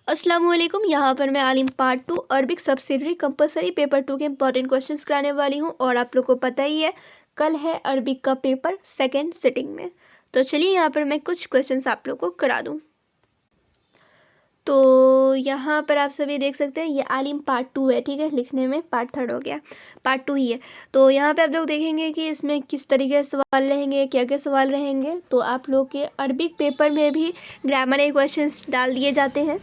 अस्सलामुअलैकुम। यहाँ पर मैं आलिम part 2 Arabic subsidiary compulsory paper 2 के इंपॉर्टेंट क्वेश्चंस कराने वाली हूँ। और आप लोग को पता ही है कल है अरबिक का पेपर सेकंड सिटिंग में। तो चलिए यहाँ पर मैं कुछ क्वेश्चंस आप लोग को करा दूँ। तो यहाँ पर आप सभी देख सकते हैं ये आलिम पार्ट 2 है, ठीक है। लिखने में पार्ट 3 हो गया, पार्ट 2 ही है। तो यहाँ पे आप लोग देखेंगे कि इसमें किस तरीके से सवाल रहेंगे, क्या क्या सवाल रहेंगे। तो आप लोग के अरबिक पेपर में भी ग्रामर के क्वेश्चंस डाल दिए जाते हैं,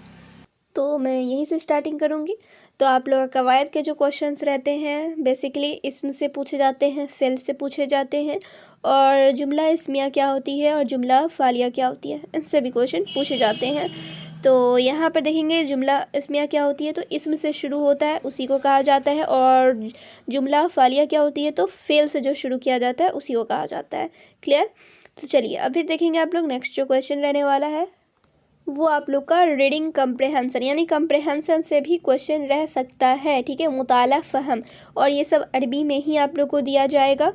तो मैं यहीं से स्टार्टिंग करूँगी। तो आप लोग कवायद के जो क्वेश्चंस रहते हैं बेसिकली इसमें से पूछे जाते हैं, फेल से पूछे जाते हैं, और जुमला इस्मिया क्या होती है और जुमला फालिया क्या होती है, इनसे भी क्वेश्चन पूछे जाते हैं। तो यहाँ पर देखेंगे जुमला इस्मिया क्या होती है, तो इसम से शुरू होता है उसी को कहा जाता है, और जुमला फालिया क्या होती है तो फेल से जो शुरू किया जाता है उसी को कहा जाता है। क्लियर। तो चलिए अब फिर देखेंगे आप लोग नेक्स्ट जो क्वेश्चन रहने वाला है वो आप लोग का रीडिंग कंप्रेहेंशन, यानी कंप्रेहेंशन से भी क्वेश्चन रह सकता है, ठीक है। मुताला फ़हम, और ये सब अरबी में ही आप लोग को दिया जाएगा,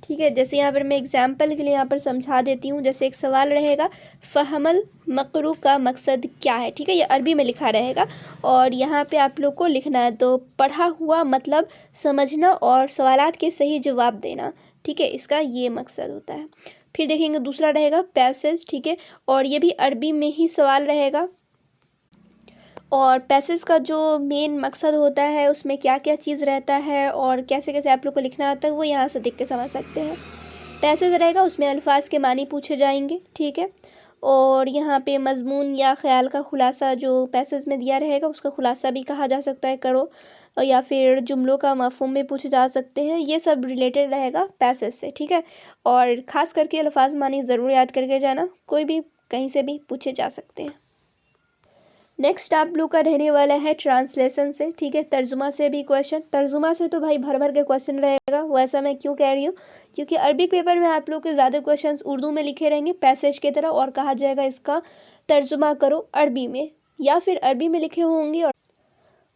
ठीक है। जैसे यहाँ पर मैं एग्जाम्पल के लिए यहाँ पर समझा देती हूँ। जैसे एक सवाल रहेगा फ़हमल मकरू का मकसद क्या है, ठीक है। ये अरबी में लिखा रहेगा और यहाँ पे आप लोग को लिखना है। तो पढ़ा हुआ मतलब समझना और सवालात के सही जवाब देना, ठीक है, इसका ये मकसद होता है। फिर देखेंगे दूसरा रहेगा पैसेज, ठीक है, और ये भी अरबी में ही सवाल रहेगा। और पैसेज का जो मेन मकसद होता है उसमें क्या क्या चीज़ रहता है और कैसे कैसे आप लोग को लिखना आता है वो यहाँ से देख के समझ सकते हैं। पैसेज रहेगा उसमें अल्फाज के मानी पूछे जाएंगे, ठीक है। और यहाँ पे मजमून या ख्याल का खुलासा जो पैसेज में दिया रहेगा उसका खुलासा भी कहा जा सकता है, करो, और या फिर जुमलों का मफहूम भी पूछे जा सकते हैं। ये सब रिलेटेड रहेगा पैसेज से, ठीक है। और ख़ास करके अल्फाज मानी ज़रूर याद करके जाना, कोई भी कहीं से भी पूछे जा सकते हैं। नेक्स्ट आप लोग का रहने वाला है ट्रांसलेशन से, ठीक है। तर्जुमा से भी क्वेश्चन, तर्जुमा से तो भाई भर भर के क्वेश्चन रहेगा। वैसा मैं क्यों कह रही हूँ, क्योंकि अरबिक पेपर में आप लोग के ज़्यादा क्वेश्चंस उर्दू में लिखे रहेंगे पैसेज की तरह, और कहा जाएगा इसका तर्जुमा करो अरबी में, या फिर अरबी में लिखे होंगे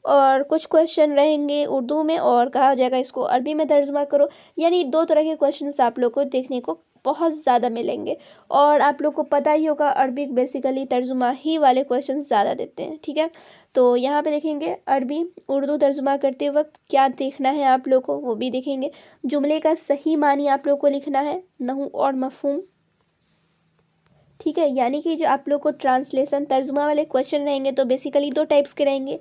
और कुछ क्वेश्चन रहेंगे उर्दू में और कहा जाएगा इसको अरबी में तर्जुमा करो। यानी दो तरह के क्वेश्चंस आप लोग को देखने को बहुत ज़्यादा मिलेंगे। और आप लोग को पता ही होगा अरबिक बेसिकली तर्जुमा ही वाले क्वेश्चन ज़्यादा देते हैं, ठीक है। तो यहाँ पे देखेंगे अरबी उर्दू तर्जुमा करते वक्त क्या देखना है आप लोग को वो भी देखेंगे। जुमले का सही मानी आप लोग को लिखना है, नहू और मफहूम, ठीक है। यानी कि जो आप लोग को ट्रांसलेशन तर्जुमा वाले क्वेश्चन रहेंगे तो बेसिकली दो टाइप्स के रहेंगे।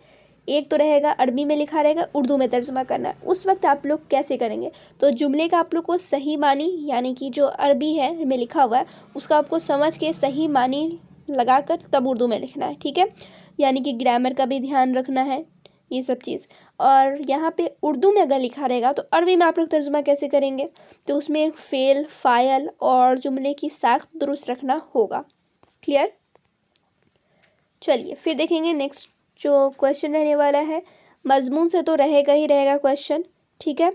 एक तो रहेगा अरबी में लिखा रहेगा, उर्दू में तर्जुमा करना है। उस वक्त आप लोग कैसे करेंगे, तो जुमले का आप लोग को सही मानी यानी कि जो अरबी है में लिखा हुआ है उसका आपको समझ के सही मानी लगाकर तब उर्दू में लिखना है, ठीक है। यानी कि ग्रामर का भी ध्यान रखना है, ये सब चीज़। और यहाँ पे उर्दू में अगर लिखा रहेगा तो अरबी में आप लोग तर्जुमा कैसे करेंगे, तो उसमें फेल फायल और जुमले की साख्त दुरुस्त रखना होगा। क्लियर। चलिए फिर देखेंगे नेक्स्ट जो क्वेश्चन रहने वाला है मजमून से तो रहेगा ही रहेगा क्वेश्चन, ठीक है।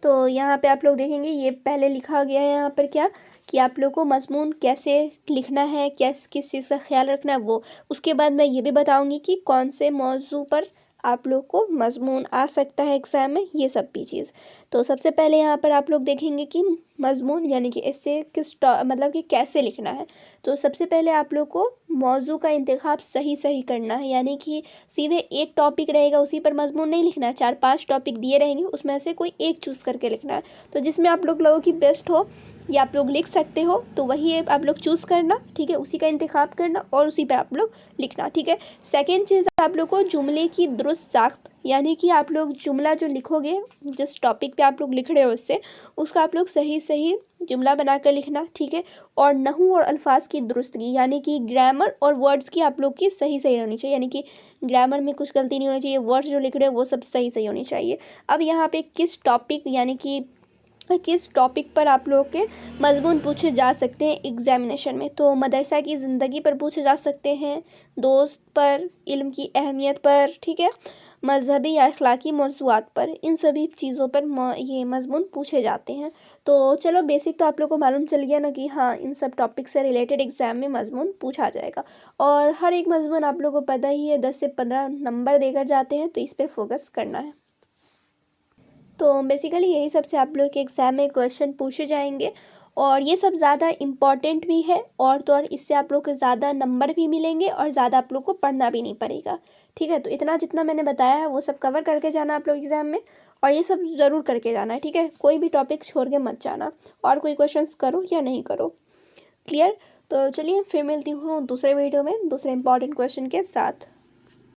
तो यहाँ पे आप लोग देखेंगे ये पहले लिखा गया है यहाँ पर क्या कि आप लोग को मजमून कैसे लिखना है, किस चीज़ का ख्याल रखना है वो। उसके बाद मैं ये भी बताऊँगी कि कौन से मौजू पर आप लोग को मजमून आ सकता है एग्ज़ाम में, ये सब भी चीज़। तो सबसे पहले यहाँ पर आप लोग देखेंगे कि मजमून यानी कि इससे मतलब कि कैसे लिखना है। तो सबसे पहले आप लोग को मौजू का इंतखाब सही सही करना है, यानी कि सीधे एक टॉपिक रहेगा उसी पर मजमून नहीं लिखना है। 4-5 टॉपिक दिए रहेंगे उसमें से कोई एक चूज़ करके लिखना है। तो जिसमें आप लोगों की बेस्ट हो या आप लोग लिख सकते हो तो वही आप लोग चूज़ करना, ठीक है, उसी का इंतखाब करना और उसी पर आप लोग लिखना, ठीक है। सेकेंड चीज़ आप लोग को जुमले की दुरुस्त साख्त, यानी कि आप लोग जुमला जो लिखोगे जिस टॉपिक पे आप लोग लिख रहे हो उसका आप लोग सही सही जुमला बनाकर लिखना, ठीक है। और नहू और अल्फाज की दुरुस्तगी यानी कि ग्रामर और वर्ड्स की आप लोग की सही सही होनी चाहिए, यानी कि ग्रामर में कुछ गलती नहीं होनी चाहिए, वर्ड्स जो लिख रहे हो वो सब सही सही होनी चाहिए। अब यहाँ पे किस टॉपिक यानी कि किस टॉपिक पर आप लोग के मजमून पूछे जा सकते हैं एग्जामिनेशन में, तो मदरसा की ज़िंदगी पर पूछे जा सकते हैं, दोस्त पर, इल्म की अहमियत पर, ठीक है, मजहबी या अखलाकी मौज़ूआत पर, इन सभी चीज़ों पर ये मजमून पूछे जाते हैं। तो चलो बेसिक तो आप लोग को मालूम चल गया ना कि हाँ इन सब टॉपिक से रिलेटेड एग्ज़ाम में मजमून पूछा जाएगा। और हर एक मजमून आप लोग को पता ही है 10 से 15 नंबर देकर जाते हैं, तो इस पर फोकस करना है। तो बेसिकली यही सबसे आप लोग के एग्ज़ाम में क्वेश्चन पूछे जाएंगे। और ये सब ज़्यादा इम्पॉर्टेंट भी है, और तो और इससे आप लोग को ज़्यादा नंबर भी मिलेंगे और ज़्यादा आप लोग को पढ़ना भी नहीं पड़ेगा। ठीक है, तो इतना जितना मैंने बताया है वो सब कवर करके जाना आप लोग एग्ज़ाम में, और ये सब ज़रूर करके जाना है। ठीक है, कोई भी टॉपिक छोड़ के मत जाना, और कोई क्वेश्चंस करो या नहीं करो। क्लियर? तो चलिए फिर मिलती हूँ दूसरे वीडियो में दूसरे इंपॉर्टेंट क्वेश्चन के साथ।